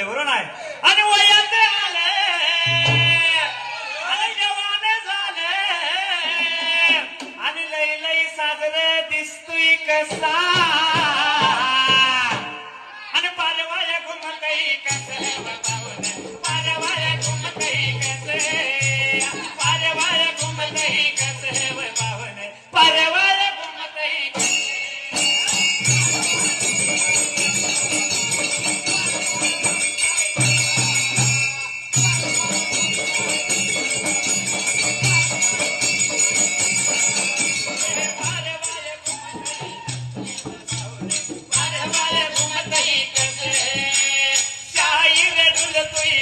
बरोबर आहे आणि वयात आले आणि जवान झाले आणि लई लई साजरे दिसतोय कसा आणि पारवाया घुमतई कसे पारवाया घुमतई कसे पारवाया घुमतई कसे बावन पारवाया घुमतई पारवाया घुमतई कसे शाहीर डुलतोय